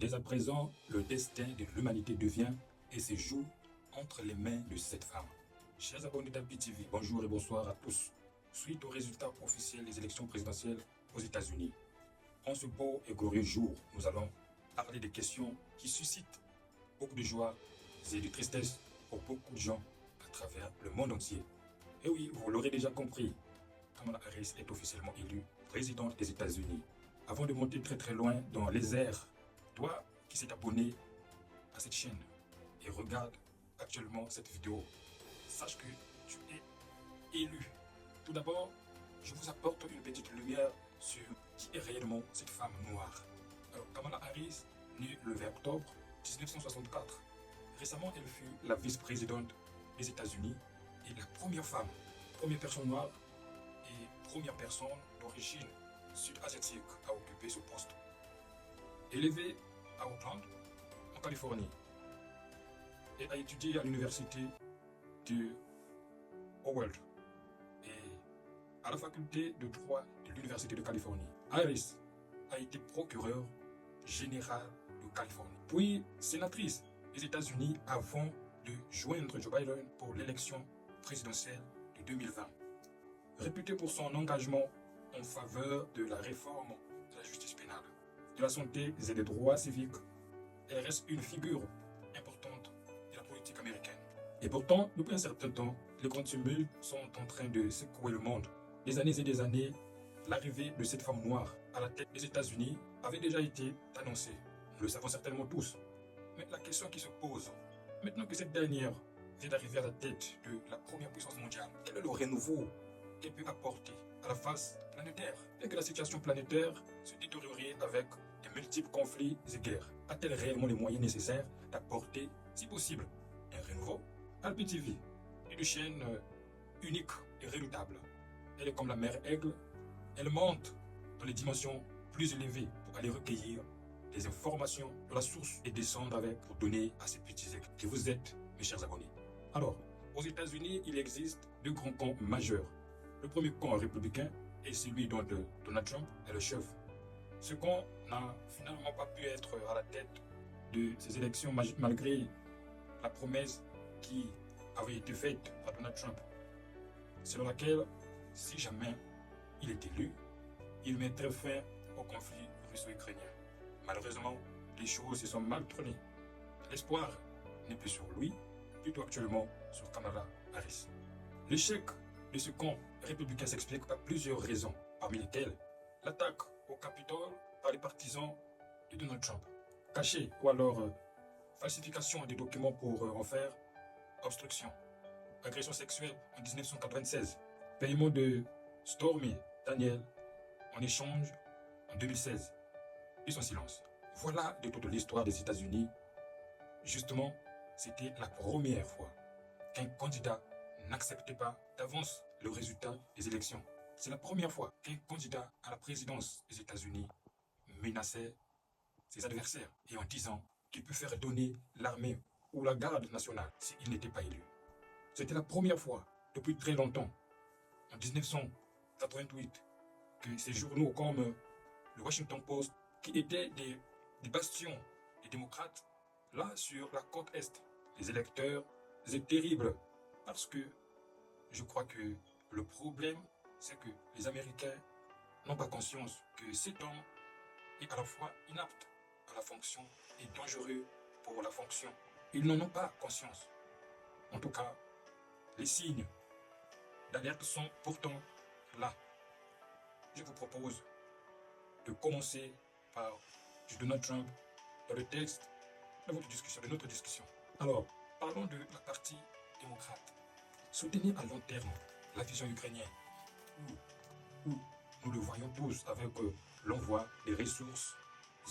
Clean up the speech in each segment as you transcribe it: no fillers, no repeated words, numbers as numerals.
Dès à présent, le destin de l'humanité devient et se joue entre les mains de cette femme. Chers abonnés d'Happy TV, bonjour et bonsoir à tous. Suite aux résultats officiels des élections présidentielles aux États-Unis, en ce beau et glorieux jour, nous allons parler des questions qui suscitent beaucoup de joie et de tristesse pour beaucoup de gens à travers le monde entier. Et oui, vous l'aurez déjà compris, Kamala Harris est officiellement élue présidente des États-Unis. Avant de monter très loin dans les airs, toi qui s'est abonné à cette chaîne et regarde actuellement cette vidéo, sache que tu es élu. Tout d'abord, je vous apporte une petite lumière sur qui est réellement cette femme noire. Alors, Kamala Harris, née le 20 octobre 1964. Récemment, elle fut la vice-présidente des États-Unis et la première femme, première personne noire et première personne d'origine sud-asiatique à occuper ce poste. Élevée à Oakland, en Californie, et a étudié à l'université de Howard et à la faculté de droit de l'université de Californie. Harris a été procureur général de Californie, puis sénatrice des États-Unis avant de joindre Joe Biden pour l'élection présidentielle de 2020. Réputée pour son engagement en faveur de la réforme de la justice pénale, de la santé et des droits civiques, elle reste une figure importante de la politique américaine. Et pourtant, depuis un certain temps, les grands tumultes sont en train de secouer le monde. Des années et des années, l'arrivée de cette femme noire à la tête des États-Unis avait déjà été annoncée. Nous le savons certainement tous. Mais la question qui se pose, maintenant que cette dernière vient d'arriver à la tête de la première puissance mondiale, quel est le renouveau qu'elle peut apporter à la face planétaire? Dès que la situation planétaire se détériorait avec de multiples conflits et guerres, a-t-elle réellement les moyens nécessaires d'apporter, si possible, un renouveau? Happy TV est une chaîne unique et redoutable. Elle est comme la mère aigle, elle monte dans les dimensions plus élevées pour aller recueillir des informations de la source et descendre avec pour donner à ces petits aigles que vous êtes, mes chers abonnés. Alors, aux États-Unis, il existe deux grands camps majeurs. Le premier camp républicain est celui dont Donald Trump est le chef. Ce camp n'a finalement pas pu être à la tête de ces élections malgré la promesse qui avait été faite par Donald Trump, selon laquelle, si jamais il est élu, il mettrait fin au conflit russo-ukrainien. Malheureusement, les choses se sont mal tournées. L'espoir n'est plus sur lui, plutôt actuellement sur Kamala Harris. L'échec de ce camp républicain s'explique par plusieurs raisons, parmi lesquelles l'attaque au Capitole par les partisans de Donald Trump, cachée ou alors falsification des documents pour en faire obstruction, agression sexuelle en 1996, paiement de Stormy Daniels en échange en 2016 et son silence. Voilà de toute l'histoire des États-Unis. Justement, c'était la première fois qu'un candidat n'acceptait pas d'avance le résultat des élections. C'est la première fois qu'un candidat à la présidence des États-Unis menaçait ses adversaires et en disant qu'il peut faire donner l'armée ou la garde nationale s'il n'était pas élu. C'était la première fois depuis très longtemps, en 1988, que ces journaux comme le Washington Post, qui étaient des bastions des démocrates, là sur la côte Est, les électeurs étaient terribles parce que je crois que le problème, c'est que les Américains n'ont pas conscience que cet homme est à la fois inapte à la fonction et dangereux pour la fonction. Ils n'en ont pas conscience. En tout cas, les signes d'alerte sont pourtant là. Je vous propose de commencer par du Donald Trump dans le texte de notre discussion. Alors, parlons de la partie démocrate. Soutenez à long terme la vision ukrainienne, où nous le voyons tous avec l'envoi des ressources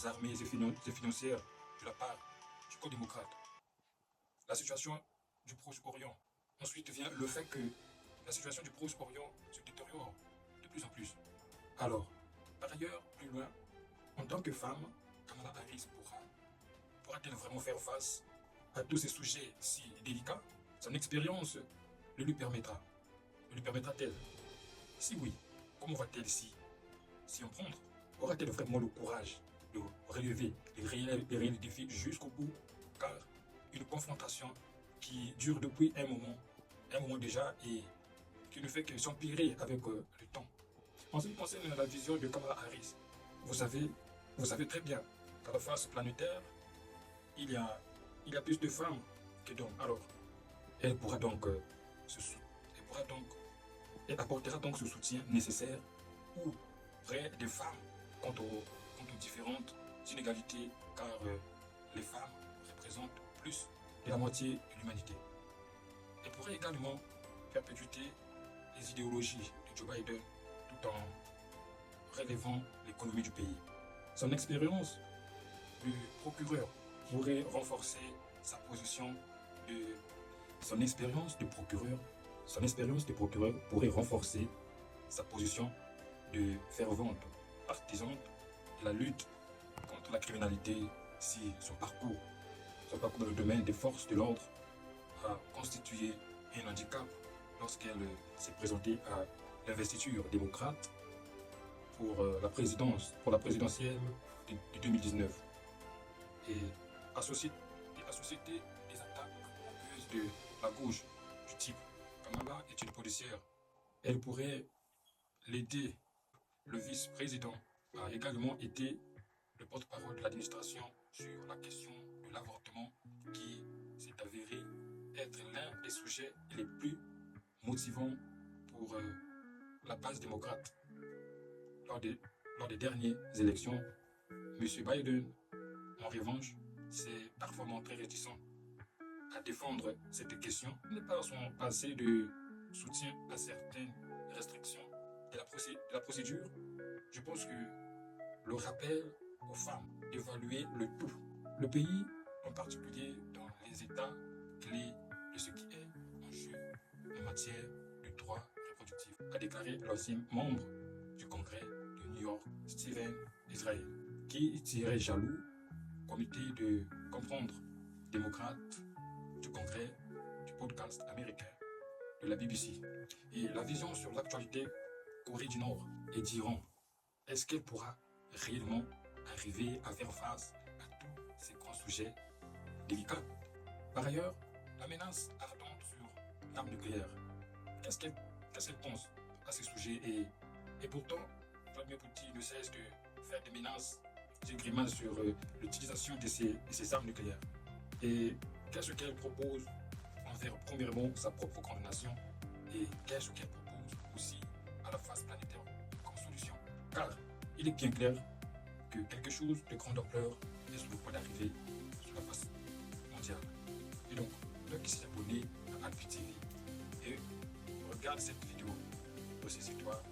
armées et financières de la part du camp démocrate. La situation du Proche-Orient. Ensuite vient le fait que la situation du Proche-Orient se détériore de plus en plus. Alors, par ailleurs, plus loin, en tant que femme, Kamala Harris pourra-t-elle vraiment faire face à tous ces sujets si délicats? Son expérience le lui permettra. Le lui permettra-t-elle? Si oui, comment va-t-elle s'y en prendre? Aura-t-elle vraiment le courage de relever les réels défis jusqu'au bout, car une confrontation qui dure depuis un moment déjà, et qui ne fait que s'empirer avec le temps. En ce qui concerne la vision de Kamala Harris, vous savez, vous savez très bien qu'à la face planétaire, il y a, il y a plus de femmes que d'hommes. Alors, elle pourra donc, elle pourra donc, elle apportera donc ce soutien nécessaire auprès des femmes quant aux différentes inégalités, car les femmes représentent plus de la moitié de l'humanité. Elle pourrait également perpétuer les idéologies de Joe Biden tout en relevant l'économie du pays. Son expérience de procureur pourrait renforcer sa position de son expérience de procureur pourrait renforcer sa position de fervente partisane de la lutte contre la criminalité si son parcours dans le domaine des forces de l'ordre a constitué un handicap lorsqu'elle s'est présentée à l'investiture démocrate pour la présidentielle de 2019 et a suscité des attaques moqueuses de la gauche du type Kamala est une policière. Elle pourrait l'aider. Le vice-président a également été le porte-parole de l'administration sur la question de l'avortement qui s'est avéré être l'un des sujets les plus motivants pour la base démocrate. Lors des dernières élections, M. Biden, en revanche, s'est parfois très réticent à défendre cette question, n'est pas son passé de soutien à certaines restrictions de la procédure. Je pense que le rappel aux femmes d'évaluer le tout, le pays, en particulier dans les États clés de ce qui est en jeu en matière de droits reproductifs, a déclaré l'ancien membre du Congrès de New York, Stephen Israel, qui tirait jaloux comité de comprendre démocrate du Congrès du podcast américain de la BBC. Et la vision sur l'actualité Corée du Nord et d'Iran, est-ce qu'elle pourra réellement arriver à faire face à tous ces grands sujets délicats? Par ailleurs, la menace ardente sur l'arme nucléaire, qu'est-ce qu'elle pense à ces sujets? Et pourtant, Vladimir Poutine ne cesse de faire des menaces, des grimaces sur l'utilisation de ces armes nucléaires. Et qu'est-ce qu'elle propose envers, premièrement, sa propre condamnation, et qu'est-ce qu'elle propose aussi à la face planétaire comme solution? Car il est bien clair que quelque chose de grande ampleur est sur le point d'arriver sur la face mondiale. Et donc, ceux qui s'est abonné à Alpi TV et regarde cette vidéo, ressaisis-toi